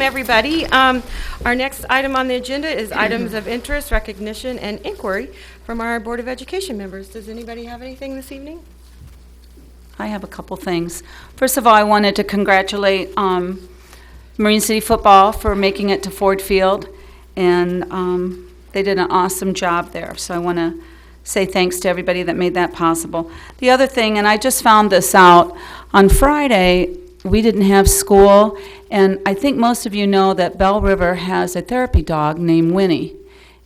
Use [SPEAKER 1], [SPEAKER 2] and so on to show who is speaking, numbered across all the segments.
[SPEAKER 1] welcome everybody. Our next item on the agenda is items of interest, recognition, and inquiry from our Board of Education members. Does anybody have anything this evening?
[SPEAKER 2] I have a couple things. First of all, I wanted to congratulate Marine City Football for making it to Ford Field, and they did an awesome job there. So I want to say thanks to everybody that made that possible. The other thing, and I just found this out, on Friday we didn't have school, and I think most of you know that Bell River has a therapy dog named Winnie.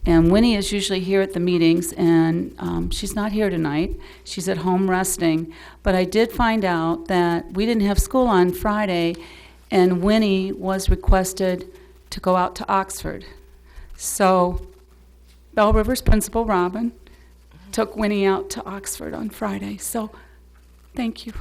[SPEAKER 2] And Winnie is usually here at the meetings, and she's not here tonight. She's at home resting. But I did find out that we didn't have school on Friday, and Winnie was requested to go out to Oxford. So Bell River's principal, Robin, took Winnie out to Oxford on Friday. So thank you.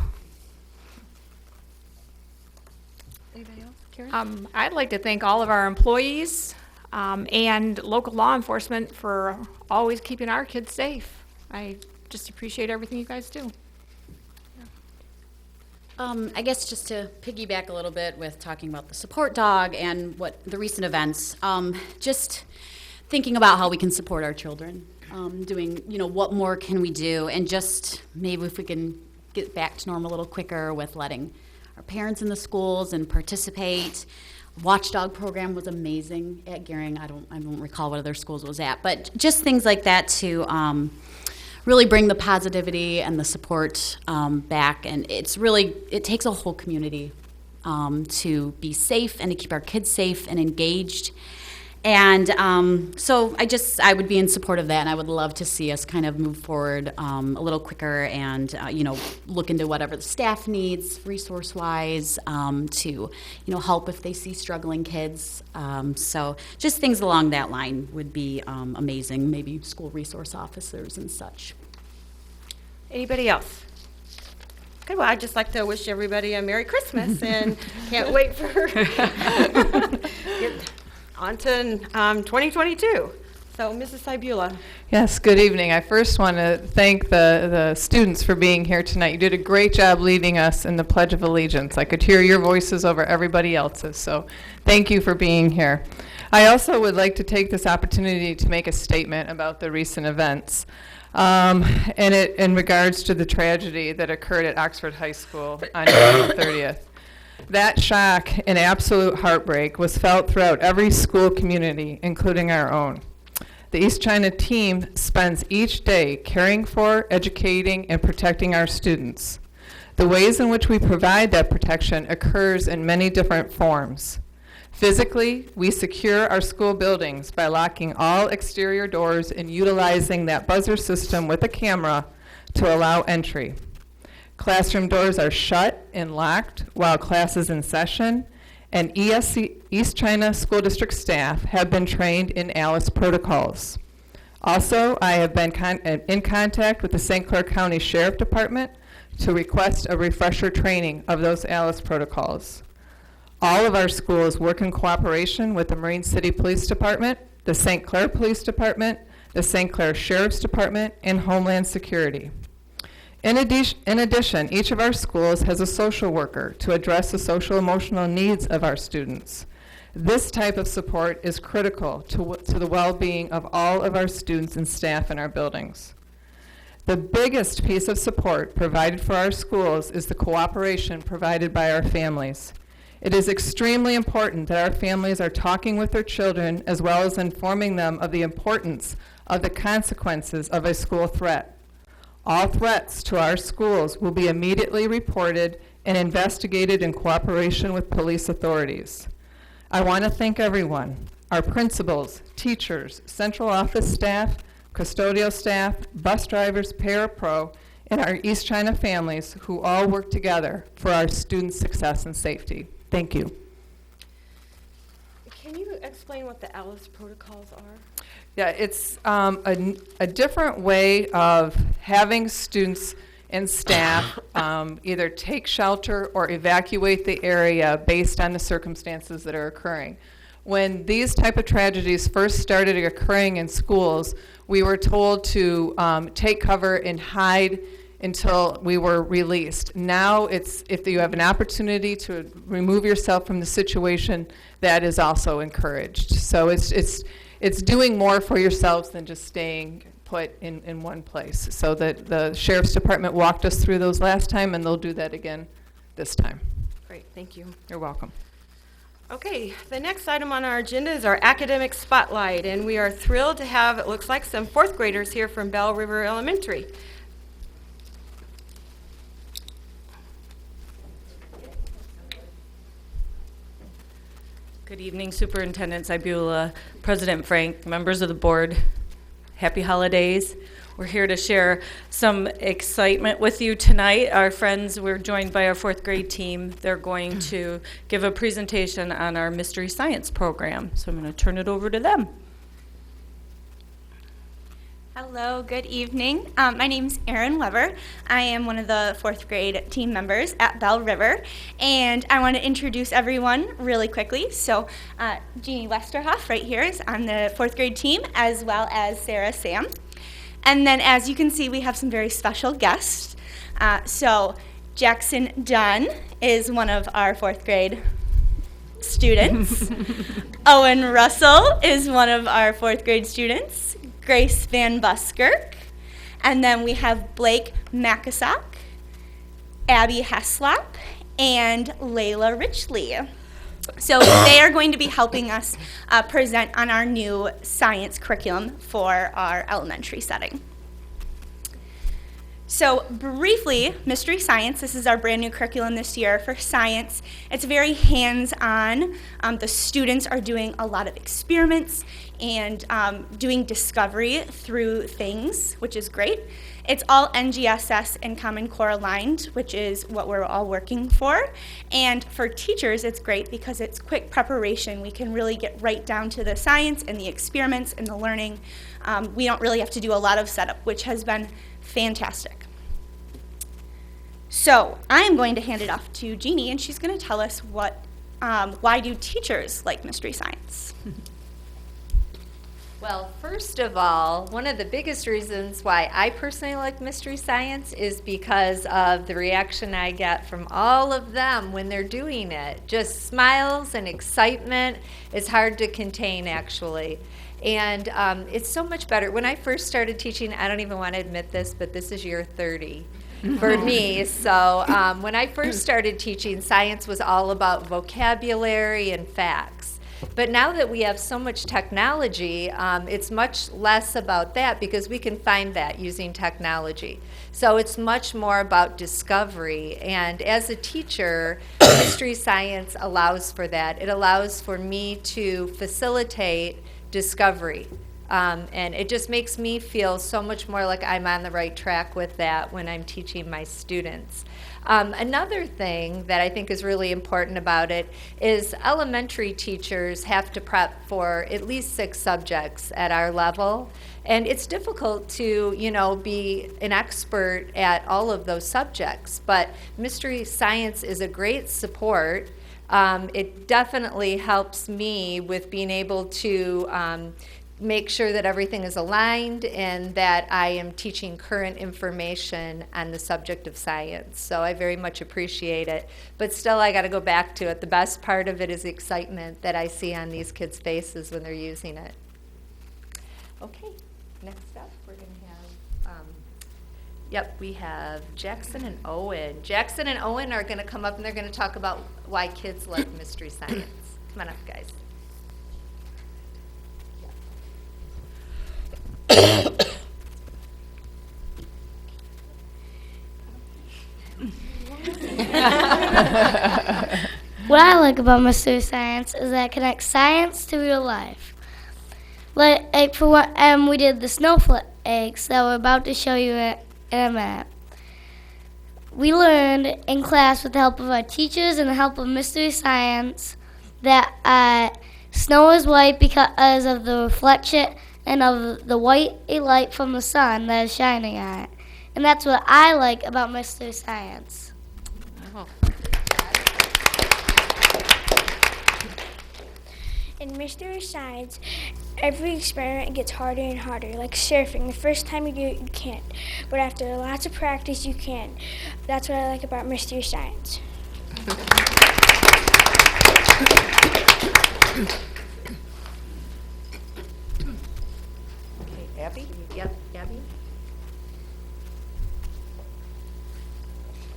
[SPEAKER 1] Anybody else? Karen?
[SPEAKER 3] I'd like to thank all of our employees and local law enforcement for always keeping our kids safe. I just appreciate everything you guys do.
[SPEAKER 4] I guess just to piggyback a little bit with talking about the support dog and what the recent events, just thinking about how we can support our children, doing, what more can we do, and just maybe if we can get back to normal a little quicker with letting our parents in the schools and participate. Watchdog program was amazing at Gering. I don't recall what other schools it was at, but just things like that to really bring the positivity and the support back. And it takes a whole community to be safe and to keep our kids safe and engaged. And so I would be in support of that, and I would love to see us kind of move forward a little quicker and, look into whatever the staff needs resource-wise to, help if they see struggling kids. So just things along that line would be amazing, maybe school resource officers and such.
[SPEAKER 1] Anybody else? Okay, well, I'd just like to wish everybody a Merry Christmas and can't wait for on to 2022. So, Mrs. Sibula.
[SPEAKER 5] Yes, good evening. I first want to thank the students for being here tonight. You did a great job leading us in the Pledge of Allegiance. I could hear your voices over everybody else's, so thank you for being here. I also would like to take this opportunity to make a statement about the recent events. And in regards to the tragedy that occurred at Oxford High School on April 30th. That shock and absolute heartbreak was felt throughout every school community, including our own. The East China team spends each day caring for, educating, and protecting our students. The ways in which we provide that protection occurs in many different forms. Physically, we secure our school buildings by locking all exterior doors and utilizing that buzzer system with a camera to allow entry. Classroom doors are shut and locked while class is in session, and East China School District staff have been trained in ALICE protocols. Also, I have been in contact with the St. Clair County Sheriff Department to request a refresher training of those ALICE protocols. All of our schools work in cooperation with the Marine City Police Department, the St. Clair Police Department, the St. Clair Sheriff's Department, and Homeland Security. In addition, each of our schools has a social worker to address the social emotional needs of our students. This type of support is critical to the well-being of all of our students and staff in our buildings. The biggest piece of support provided for our schools is the cooperation provided by our families. It is extremely important that our families are talking with their children as well as informing them of the importance of the consequences of a school threat. All threats to our schools will be immediately reported and investigated in cooperation with police authorities. I want to thank everyone, our principals, teachers, central office staff, custodial staff, bus drivers, parapro, and our East China families who all work together for our students' success and safety. Thank you.
[SPEAKER 1] Can you explain what the ALICE protocols are?
[SPEAKER 5] Yeah, it's a different way of having students and staff either take shelter or evacuate the area based on the circumstances that are occurring. When these type of tragedies first started occurring in schools, we were told to take cover and hide until we were released. Now it's, if you have an opportunity to remove yourself from the situation, that is also encouraged. So it's doing more for yourselves than just staying put in one place. So that the Sheriff's Department walked us through those last time, and they'll do that again this time.
[SPEAKER 1] Great, thank you.
[SPEAKER 5] You're welcome.
[SPEAKER 1] Okay, the next item on our agenda is our academic spotlight, and we are thrilled to have, it looks like, some fourth graders here from Bell River Elementary.
[SPEAKER 6] Good evening, Superintendent Zybula, President Frank, members of the board. Happy holidays. We're here to share some excitement with you tonight. Our friends, we're joined by our fourth grade team. They're going to give a presentation on our Mystery Science program. So I'm going to turn it over to them.
[SPEAKER 7] Hello, good evening. My name's Erin Weber. I am one of the fourth grade team members at Bell River, and I want to introduce everyone really quickly. So Jeannie Westerhoff right here is on the fourth grade team, as well as Sarah Sam. And then as you can see, we have some very special guests. So Jackson Dunn is one of our fourth grade students. Owen Russell is one of our fourth grade students. Grace Van Buskirk, and then we have Blake Makasak, Abby Heslop, and Layla Richley. So they are going to be helping us present on our new science curriculum for our elementary setting. So briefly, Mystery Science, this is our brand new curriculum this year for science. It's very hands-on. The students are doing a lot of experiments and doing discovery through things, which is great. It's all NGSS and Common Core aligned, which is what we're all working for. And for teachers, it's great because it's quick preparation. We can really get right down to the science and the experiments and the learning. We don't really have to do a lot of setup, which has been fantastic. So I'm going to hand it off to Jeannie, and she's going to tell us why do teachers like Mystery Science?
[SPEAKER 8] Well, first of all, one of the biggest reasons why I personally like Mystery Science is because of the reaction I get from all of them when they're doing it. Just smiles and excitement is hard to contain, actually. And it's so much better. When I first started teaching, I don't even want to admit this, but this is year 30 for me. So when I first started teaching, science was all about vocabulary and facts. But now that we have so much technology, it's much less about that because we can find that using technology. So it's much more about discovery. And as a teacher, Mystery Science allows for that. It allows for me to facilitate discovery. And it just makes me feel so much more like I'm on the right track with that when I'm teaching my students. Another thing that I think is really important about it is elementary teachers have to prep for at least 6 subjects at our level. And it's difficult to, be an expert at all of those subjects. But Mystery Science is a great support. It definitely helps me with being able to make sure that everything is aligned and that I am teaching current information on the subject of science. So I very much appreciate it. But still, I got to go back to it. The best part of it is the excitement that I see on these kids' faces when they're using it. Okay, next up, we're going to have, we have Jackson and Owen. Jackson and Owen are going to come up and they're going to talk about why kids like Mystery Science. Come on up, guys.
[SPEAKER 9] What I like about Mystery Science is that it connects science to real life. Like for what we did the snowflakes that we're about to show you in a minute. We learned in class with the help of our teachers and the help of Mystery Science that snow is white because of the reflection and of the white light from the sun that is shining on it. And that's what I like about Mystery Science.
[SPEAKER 8] Oh.
[SPEAKER 10] In Mystery Science, every experiment gets harder and harder. Like surfing, the first time you do it, you can't. But after lots of practice, you can. That's what I like about Mystery Science.
[SPEAKER 8] Okay, Abby? Yep, Abby?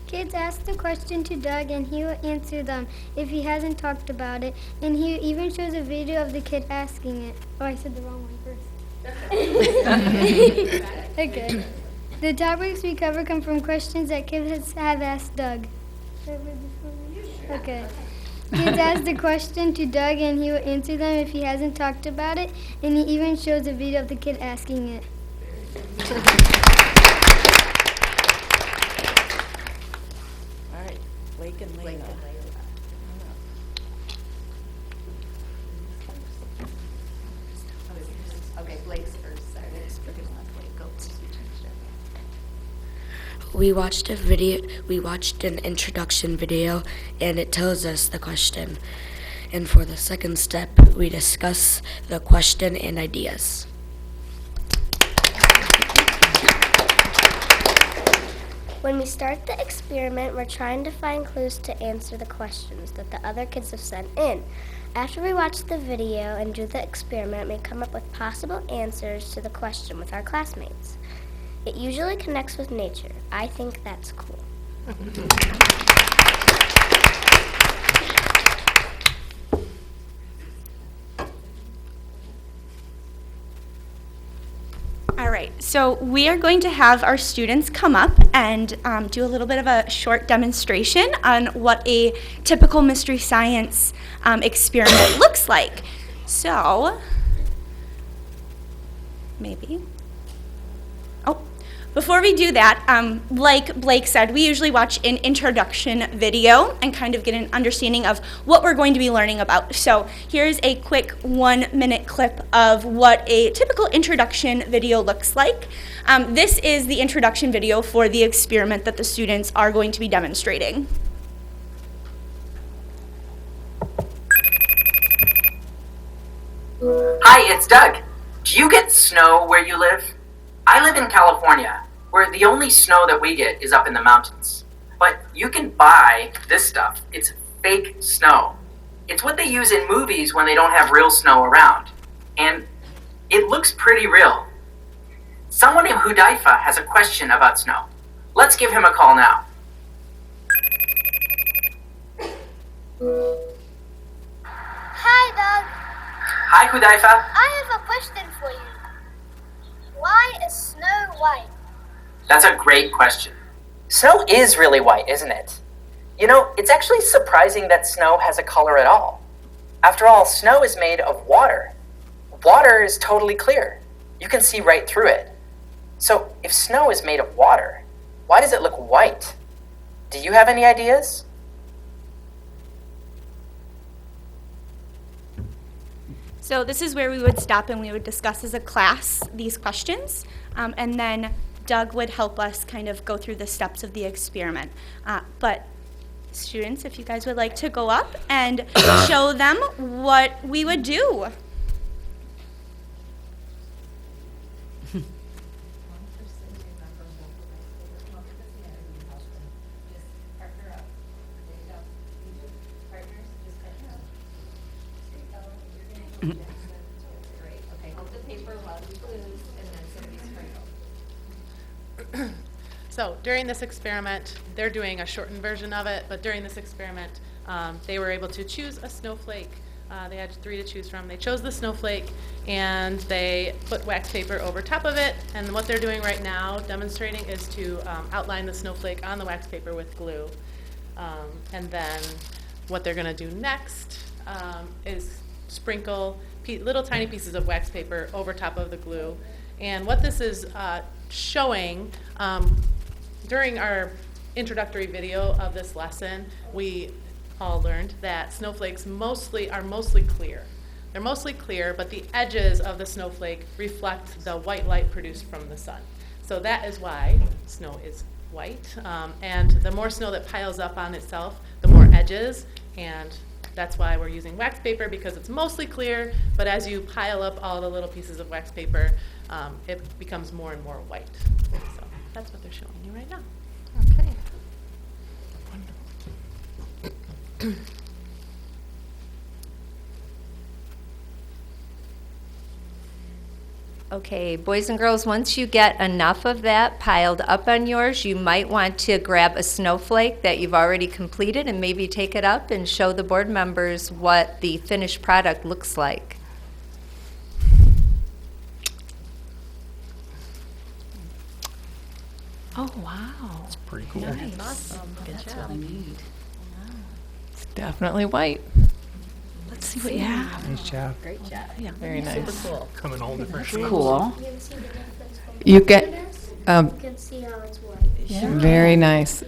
[SPEAKER 9] Kids ask the question to Doug and he will answer them if he hasn't talked about it. And he even shows a video of the kid asking it. Oh, I said the wrong one first. Okay. The topics we cover come from questions that kids have asked Doug. Okay. Kids ask the question to Doug and he will answer them if he hasn't talked about it. And he even shows a video of the kid asking it.
[SPEAKER 6] All right, Blake and Layla.
[SPEAKER 8] Okay, Blake's first. Sorry. Go.
[SPEAKER 11] We watched an introduction video, and it tells us the question. And for the second step, we discuss the question and ideas.
[SPEAKER 9] When we start the experiment, we're trying to find clues to answer the questions that the other kids have sent in. After we watch the video and do the experiment, we come up with possible answers to the question with our classmates. It usually connects with nature. I think that's cool.
[SPEAKER 7] All right, so we are going to have our students come up and do a little bit of a short demonstration on what a typical Mystery Science experiment looks like. So, maybe. Oh, before we do that, like Blake said, we usually watch an introduction video and kind of get an understanding of what we're going to be learning about. So here's a quick 1-minute clip of what a typical introduction video looks like. This is the introduction video for the experiment that the students are going to be demonstrating.
[SPEAKER 12] Hi, it's Doug. Do you get snow where you live? I live in California, where the only snow that we get is up in the mountains. But you can buy this stuff. It's fake snow. It's what they use in movies when they don't have real snow around. And it looks pretty real. Someone named Hudaifa has a question about snow. Let's give him a call now.
[SPEAKER 9] Hi, Doug.
[SPEAKER 12] Hi, Hudaifa.
[SPEAKER 9] I have a question for you. Why is snow white?
[SPEAKER 12] That's a great question. Snow is really white, isn't it? You know, it's actually surprising that snow has a color at all. After all, snow is made of water. Water is totally clear. You can see right through it. So, if snow is made of water, why does it look white? Do you have any ideas?
[SPEAKER 7] So this is where we would stop and we would discuss as a class these questions, and then Doug would help us kind of go through the steps of the experiment. But students, if you guys would like to go up and show them what we would do.
[SPEAKER 5] So during this experiment, they're doing a shortened version of it, but during this experiment, they were able to choose a snowflake. They had 3 to choose from. They chose the snowflake, and they put wax paper over top of it, and what they're doing right now, demonstrating, is to outline the snowflake on the wax paper with glue. And then what they're going to do next is sprinkle little tiny pieces of wax paper over top of the glue. And what this is showing, during our introductory video of this lesson, we all learned that snowflakes are mostly clear. They're mostly clear, but the edges of the snowflake reflect the white light produced from the sun. So that is why snow is white. And the more snow that piles up on itself, the more
[SPEAKER 13] edges, and that's why we're using wax paper, because it's mostly clear, but as you pile up all the little pieces of wax paper, it becomes more and more white. So that's what they're showing you right now.
[SPEAKER 3] Okay.
[SPEAKER 8] Okay, boys and girls, once you get enough of that piled up on yours, you might want to grab a snowflake that you've already completed and maybe take it up and show the board members what the finished product looks like.
[SPEAKER 3] Oh, wow.
[SPEAKER 14] It's pretty cool.
[SPEAKER 3] Nice.
[SPEAKER 8] Awesome. Good job.
[SPEAKER 5] It's definitely white.
[SPEAKER 3] Let's see what you have.
[SPEAKER 14] Nice job.
[SPEAKER 8] Great job.
[SPEAKER 3] Yeah.
[SPEAKER 5] Very nice.
[SPEAKER 8] Cool.
[SPEAKER 14] Coming all different shapes.
[SPEAKER 2] Cool.
[SPEAKER 5] You get,
[SPEAKER 10] You can see how it's white.
[SPEAKER 5] very nice.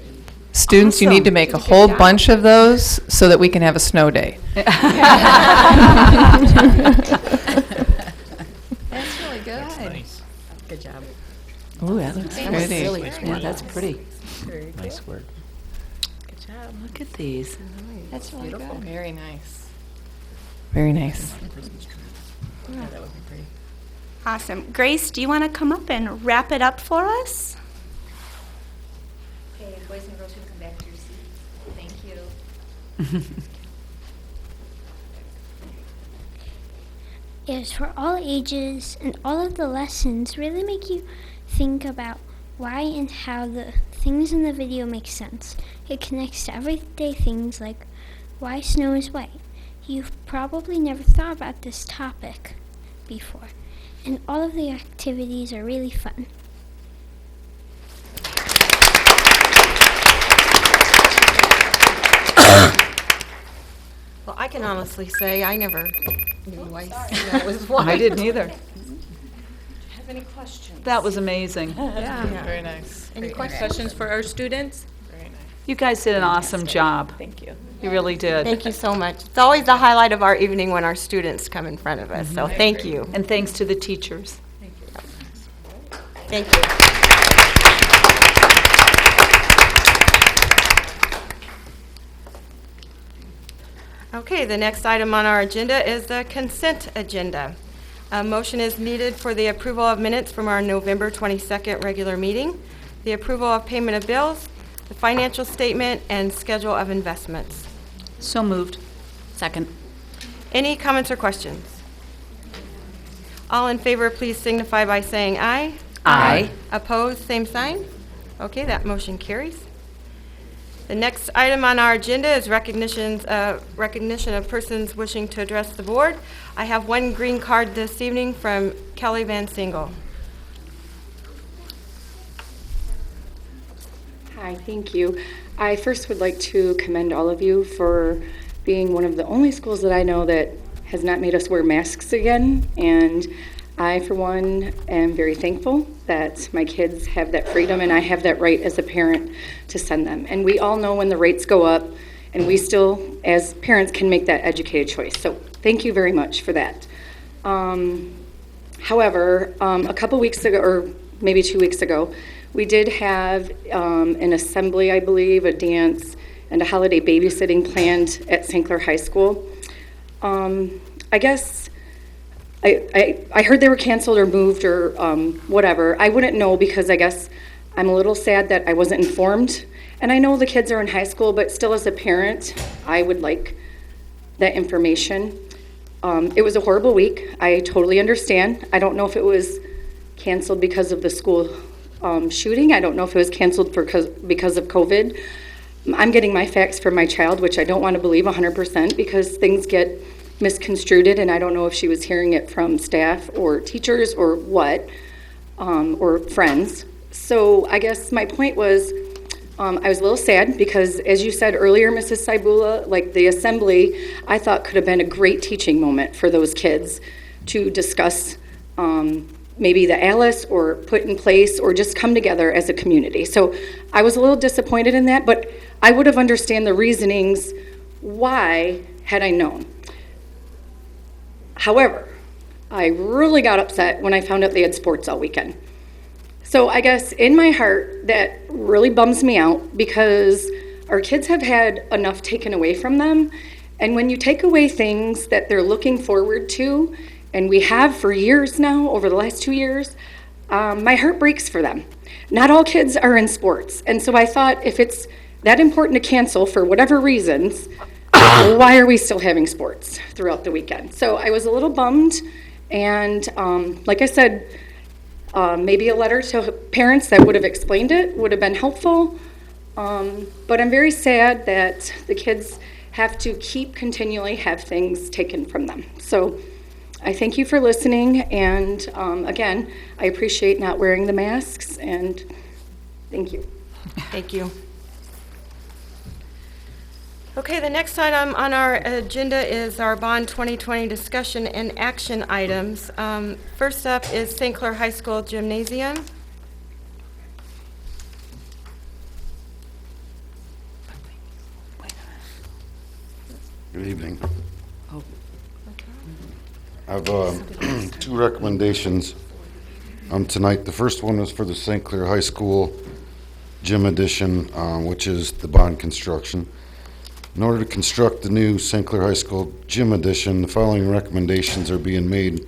[SPEAKER 5] Students, you need to make a whole bunch of those so that we can have a snow day.
[SPEAKER 8] That's really good.
[SPEAKER 14] That's nice.
[SPEAKER 4] Good job.
[SPEAKER 5] Ooh, that looks pretty.
[SPEAKER 2] Yeah, that's pretty.
[SPEAKER 14] Nice work.
[SPEAKER 8] Good job.
[SPEAKER 2] Look at these.
[SPEAKER 8] That's really good.
[SPEAKER 5] Very nice. Very nice.
[SPEAKER 7] Awesome. Grace, do you want to come up and wrap it up for us?
[SPEAKER 8] Okay, boys and girls, you can come back to your seats. Thank you.
[SPEAKER 10] Yes, for all ages, and all of the lessons really make you think about why and how the things in the video make sense. It connects to everyday things like why snow is white. You've probably never thought about this topic before, and all of the activities are really fun.
[SPEAKER 1] Well, I can honestly say I never knew why snow was white.
[SPEAKER 2] I didn't either.
[SPEAKER 6] Have any questions?
[SPEAKER 2] That was amazing.
[SPEAKER 5] Yeah. Very nice.
[SPEAKER 6] Any questions for our students?
[SPEAKER 5] Very nice.
[SPEAKER 2] You guys did an awesome job.
[SPEAKER 6] Thank you.
[SPEAKER 2] You really did.
[SPEAKER 1] Thank you so much. It's always the highlight of our evening when our students come in front of us, so thank you.
[SPEAKER 2] And thanks to the teachers.
[SPEAKER 1] Thank you. Okay, the next item on our agenda is the consent agenda. A motion is needed for the approval of minutes from our November 22nd regular meeting, the approval of payment of bills, the financial statement, and schedule of investments.
[SPEAKER 2] So moved.
[SPEAKER 4] Second.
[SPEAKER 1] Any comments or questions? All in favor, please signify by saying aye.
[SPEAKER 2] Aye.
[SPEAKER 1] Opposed, same sign. Okay, that motion carries. The next item on our agenda is recognition of persons wishing to address the board. I have one green card this evening from Kelly Van Single.
[SPEAKER 15] Hi, thank you. I first would like to commend all of you for being one of the only schools that I know that has not made us wear masks again. And I, for one, am very thankful that my kids have that freedom and I have that right as a parent to send them. And we all know when the rates go up, and we still, as parents, can make that educated choice. So thank you very much for that. However, a couple weeks ago, or maybe 2 weeks ago, we did have an assembly, I believe, a dance, and a holiday babysitting planned at St. Clair High School. I guess I heard they were canceled or moved or whatever. I wouldn't know because I guess I'm a little sad that I wasn't informed. And I know the kids are in high school, but still as a parent, I would like that information. It was a horrible week. I totally understand. I don't know if it was canceled because of the school shooting. I don't know if it was canceled because of COVID. I'm getting my facts from my child, which I don't want to believe 100% because things get misconstrued, and I don't know if she was hearing it from staff or teachers or what, or friends. So I guess my point was, I was a little sad because, as you said earlier, Mrs. Saibula, like the assembly, I thought could have been a great teaching moment for those kids to discuss maybe the ALICE or put in place or just come together as a community. So I was a little disappointed in that, but I would have understood the reasonings why had I known. However, I really got upset when I found out they had sports all weekend. So I guess in my heart, that really bums me out because Our kids have had enough taken away from them. And when you take away things that they're looking forward to, and we have for years now, over the last 2 years, my heart breaks for them. Not all kids are in sports. And so I thought, if it's that important to cancel for whatever reasons, why are we still having sports throughout the weekend? So I was a little bummed. And like I said, maybe a letter to parents that would have explained it would have been helpful. But I'm very sad that the kids have to continually have things taken from them. So I thank you for listening, and again, I appreciate not wearing the masks, and thank you.
[SPEAKER 1] Thank you. Okay, the next item on our agenda is our Bond 2020 discussion and action items. First up is St. Clair High School Gymnasium.
[SPEAKER 16] Good evening. I have 2 recommendations tonight. The first one is for the St. Clair High School Gym Addition, which is the bond construction. In order to construct the new St. Clair High School Gym Addition, the following recommendations are being made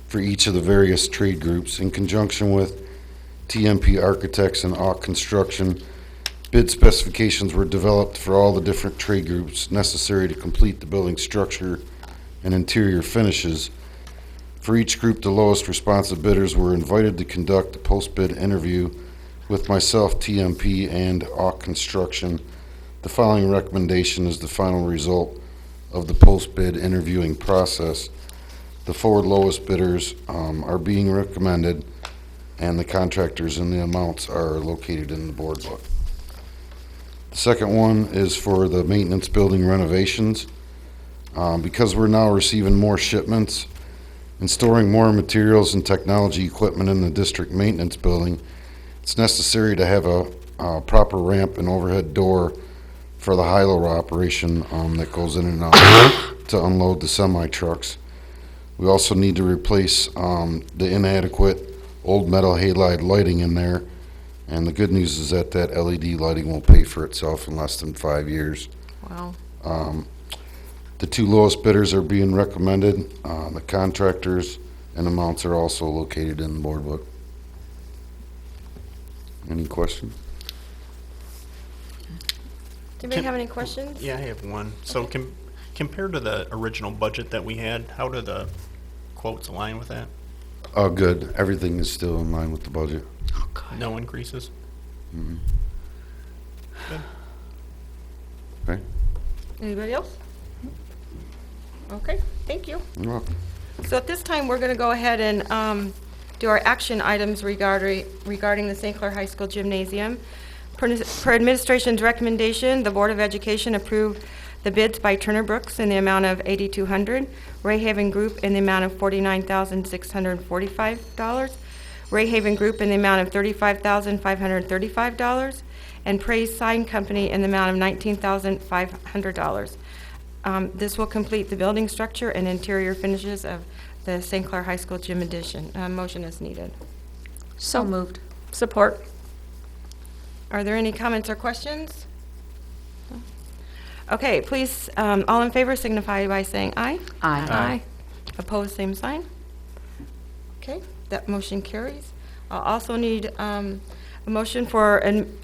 [SPEAKER 16] for each of the various trade groups. In conjunction with TMP Architects and AUK Construction, bid specifications were developed for all the different trade groups necessary to complete the building structure and interior finishes. For each group, the lowest responsive bidders were invited to conduct a post-bid interview with myself, TMP, and AUK Construction. The following recommendation is the final result of the post-bid interviewing process. The 4 lowest bidders are being recommended, and the contractors and the amounts are located in the board book. The second one is for the maintenance building renovations. Because we're now receiving more shipments and storing more materials and technology equipment in the district maintenance building, it's necessary to have a proper ramp and overhead door for the high-low operation that goes in and out to unload the semi-trucks. We also need to replace the inadequate old metal halide lighting in there, and the good news is that LED lighting will pay for itself in less than 5 years.
[SPEAKER 1] Wow.
[SPEAKER 16] The 2 lowest bidders are being recommended. The contractors and amounts are also located in the board book. Any questions?
[SPEAKER 1] Do anybody have any questions?
[SPEAKER 17] Yeah, I have one. So compared to the original budget that we had, how do the quotes align with that?
[SPEAKER 16] Oh, good. Everything is still in line with the budget.
[SPEAKER 17] No increases?
[SPEAKER 16] Mm-hmm.
[SPEAKER 17] Good.
[SPEAKER 16] Okay.
[SPEAKER 1] Anybody else? Okay, thank you.
[SPEAKER 16] You're welcome.
[SPEAKER 1] So at this time, we're going to go ahead and do our action items regarding the St. Clair High School Gymnasium. Per administration's recommendation, the Board of Education approved the bids by Turner Brooks in the amount of $8,200, Ray Haven Group in the amount of $49,645, Ray Haven Group in the amount of $35,535, and Praise Sign Company in the amount of $19,500. This will complete the building structure and interior finishes of the St. Clair High School Gym Addition. Motion is needed.
[SPEAKER 3] So moved. Support.
[SPEAKER 1] Are there any comments or questions? Okay, please, all in favor signify by saying aye.
[SPEAKER 4] Aye.
[SPEAKER 3] Aye.
[SPEAKER 1] Opposed, same sign. Okay, that motion carries. I'll also need a motion for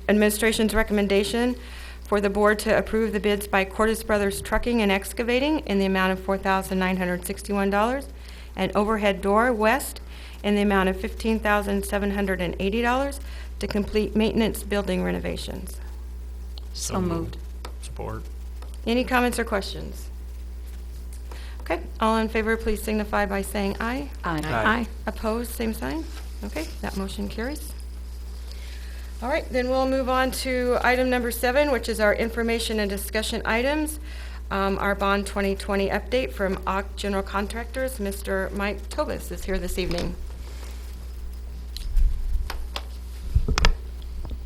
[SPEAKER 1] administration's recommendation for the board to approve the bids by Cordes Brothers Trucking and Excavating in the amount of $4,961, and Overhead Door West in the amount of $15,780 to complete maintenance building renovations.
[SPEAKER 6] So moved.
[SPEAKER 17] Support.
[SPEAKER 1] Any comments or questions? Okay, all in favor, please signify by saying aye.
[SPEAKER 6] Aye.
[SPEAKER 3] Aye.
[SPEAKER 1] Opposed, same sign. Okay, that motion carries. All right, then we'll move on to item number 7, which is our information and discussion items. Our Bond 2020 update from AUK General Contractors. Mr. Mike Tobis is here this evening.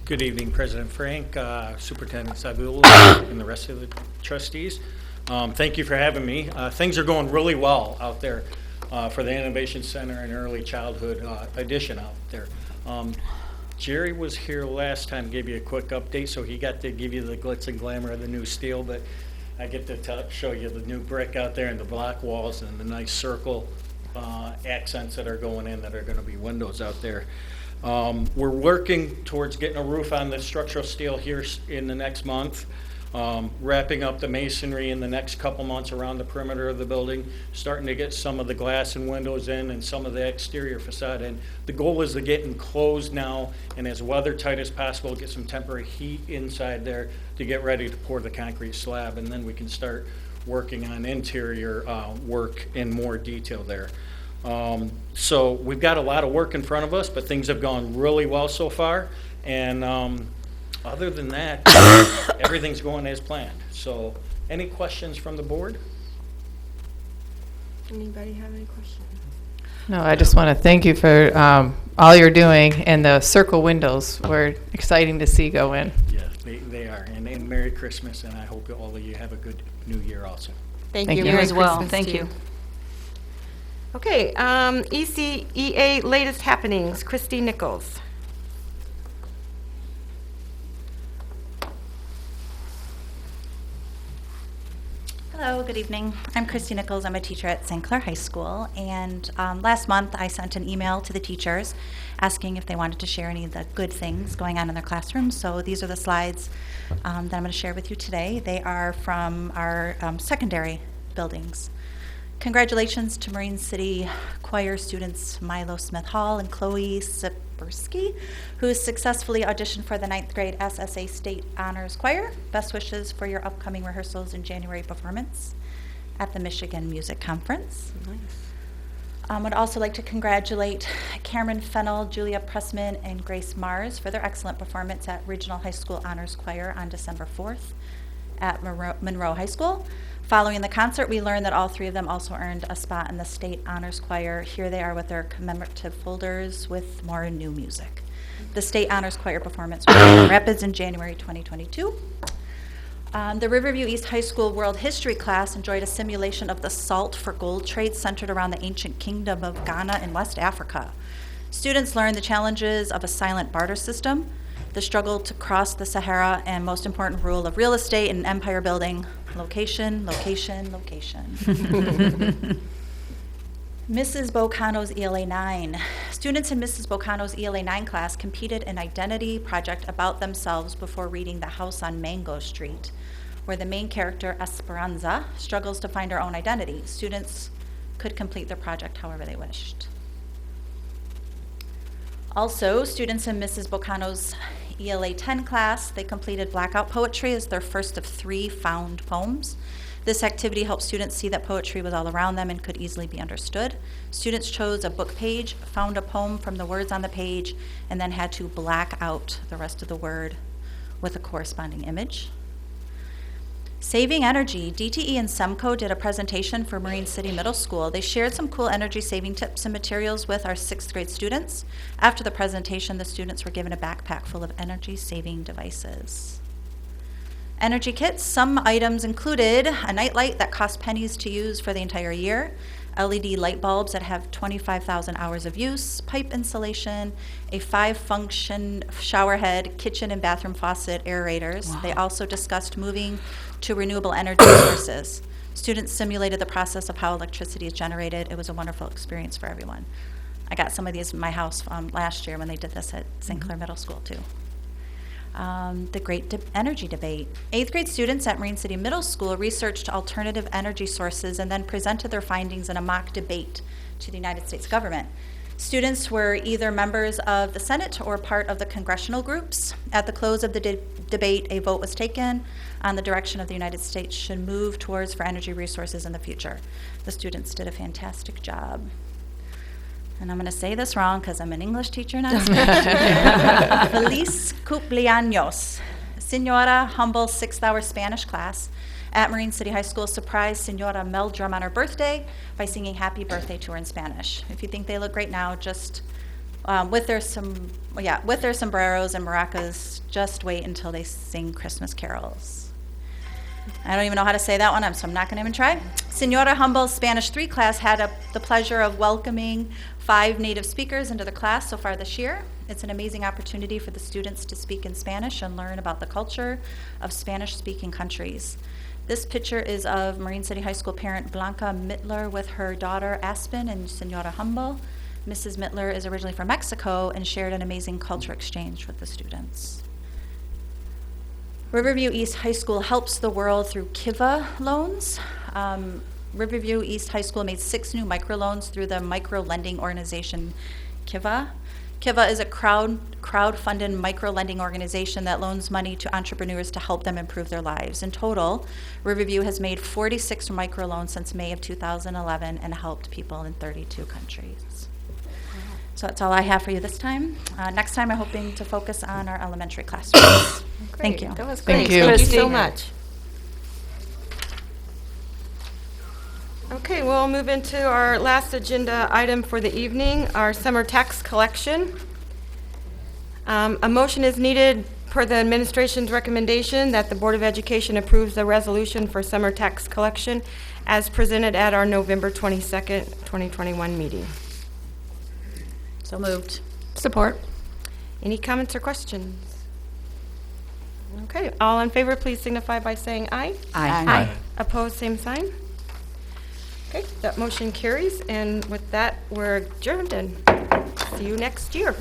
[SPEAKER 18] Good evening, President Frank, Superintendent Sabula, and the rest of the trustees. Thank you for having me. Things are going really well out there for the Innovation Center and Early Childhood Addition out there. Jerry was here last time, gave you a quick update, so he got to give you the glitz and glamour of the new steel, but I get to show you the new brick out there and the block walls and the nice circle accents that are going in that are going to be windows out there. We're working towards getting a roof on the structural steel here in the next month. Wrapping up the masonry in the next couple months around the perimeter of the building, starting to get some of the glass and windows in and some of the exterior facade in. The goal is to get enclosed now and as weather tight as possible, get some temporary heat inside there to get ready to pour the concrete slab, and then we can start working on interior work in more detail there. So we've got a lot of work in front of us, but things have gone really well so far, and other than that, everything's going as planned. So, any questions from the board?
[SPEAKER 1] Anybody have any questions?
[SPEAKER 5] No, I just want to thank you for all you're doing, and the circle windows were exciting to see go in.
[SPEAKER 18] Yeah, they are. And Merry Christmas, and I hope all of you have a good New Year also.
[SPEAKER 1] Thank you.
[SPEAKER 2] You
[SPEAKER 1] Merry
[SPEAKER 2] as well.
[SPEAKER 1] Christmas
[SPEAKER 2] Thank
[SPEAKER 1] to
[SPEAKER 2] you.
[SPEAKER 1] Okay, ECEA latest happenings, Christy Nichols.
[SPEAKER 19] Hello, good evening. I'm Christy Nichols. I'm a teacher at St. Clair High School, and last month I sent an email to the teachers asking if they wanted to share any of the good things going on in their classrooms. So these are the slides that I'm going to share with you today. They are from our secondary buildings. Congratulations to Marine City Choir students Milo Smith Hall and Chloe Sipersky, who successfully auditioned for the 9th grade SSA State Honors Choir. Best wishes for your upcoming rehearsals and January performance at the Michigan Music Conference. Nice. Would also like to congratulate Cameron Fennell, Julia Pressman, and Grace Mars for their excellent performance at Regional High School Honors Choir on December 4th at Monroe High School. Following the concert, we learned that all three of them also earned a spot in the State Honors Choir. Here they are with their commemorative folders with more new music. The State Honors Choir performance was in Rapids in January 2022. The Riverview East High School World History class enjoyed a simulation of the salt for gold trade centered around the ancient kingdom of Ghana in West Africa. Students learned the challenges of a silent barter system, the struggle to cross the Sahara, and most important rule of real estate and empire building: location, location, location. Mrs. Bocano's ELA 9. Students in Mrs. Bocano's ELA 9 class competed in identity project about themselves before reading The House on Mango Street, where the main character, Esperanza, struggles to find her own identity. Students could complete their project however they wished. Also, students in Mrs. Bocano's ELA 10 class, they completed Blackout Poetry as their first of 3 found poems. This activity helped students see that poetry was all around them and could easily be understood. Students chose a book page, found a poem from the words on the page, and then had to black out the rest of the word with a corresponding image. Saving energy. DTE and SEMCO did a presentation for Marine City Middle School. They shared some cool energy saving tips and materials with our 6th grade students. After the presentation, the students were given a backpack full of energy saving devices. Energy kits. Some items included a night light that cost pennies to use for the entire year, LED light bulbs that have 25,000 hours of use, pipe insulation, a 5-function shower head, kitchen and bathroom faucet aerators. Wow. They also discussed moving to renewable energy sources. Students simulated the process of how electricity is generated. It was a wonderful experience for everyone. I got some of these in my house last year when they did this at St. Clair Middle School too. The great energy debate. 8th grade students at Marine City Middle School researched alternative energy sources and then presented their findings in a mock debate to the United States government. Students were either members of the Senate or part of the congressional groups. At the close of the debate, a vote was taken on the direction of the United States should move towards for energy resources in the future. The students did a fantastic job. And I'm going to say this wrong because I'm an English teacher, not a Spanish teacher. Feliz cumpleaños. Senora Humble 6th-hour Spanish class at Marine City High School surprised Senora Meldrum on her birthday by singing happy birthday to her in Spanish. If you think they look great now, just with their sombreros and maracas, just wait until they sing Christmas carols. I don't even know how to say that one, so I'm not going to even try. Senora Humble's Spanish 3 class had the pleasure of welcoming 5 native speakers into the class so far this year. It's an amazing opportunity for the students to speak in Spanish and learn about the culture of Spanish-speaking countries. This picture is of Marine City High School parent Blanca Mittler with her daughter Aspen and Senora Humble. Mrs. Mittler is originally from Mexico and shared an amazing culture exchange with the students. Riverview East High School helps the world through Kiva loans. Riverview East High School made 6 new microloans through the micro-lending organization Kiva. Kiva is a crowd-funded micro-lending organization that loans money to entrepreneurs to help them improve their lives. In total, Riverview has made 46 microloans since May of 2011 and helped people in 32 countries. So that's all I have for you this time. Next time, I'm hoping to focus on our elementary classrooms. Thank you.
[SPEAKER 1] That was
[SPEAKER 5] Thank
[SPEAKER 1] great.
[SPEAKER 5] you.
[SPEAKER 1] Thank you so much. Okay, we'll move into our last agenda item for the evening, our summer tax collection. A motion is needed per the administration's recommendation that the Board of Education approves the resolution for summer tax collection as presented at our November 22nd, 2021 meeting.
[SPEAKER 4] So moved.
[SPEAKER 3] Support.
[SPEAKER 1] Any comments or questions? Okay, all in favor, please signify by saying aye.
[SPEAKER 4] Aye.
[SPEAKER 1] Opposed, same sign. Okay, that motion carries, and with that, we're adjourned, and see you next year.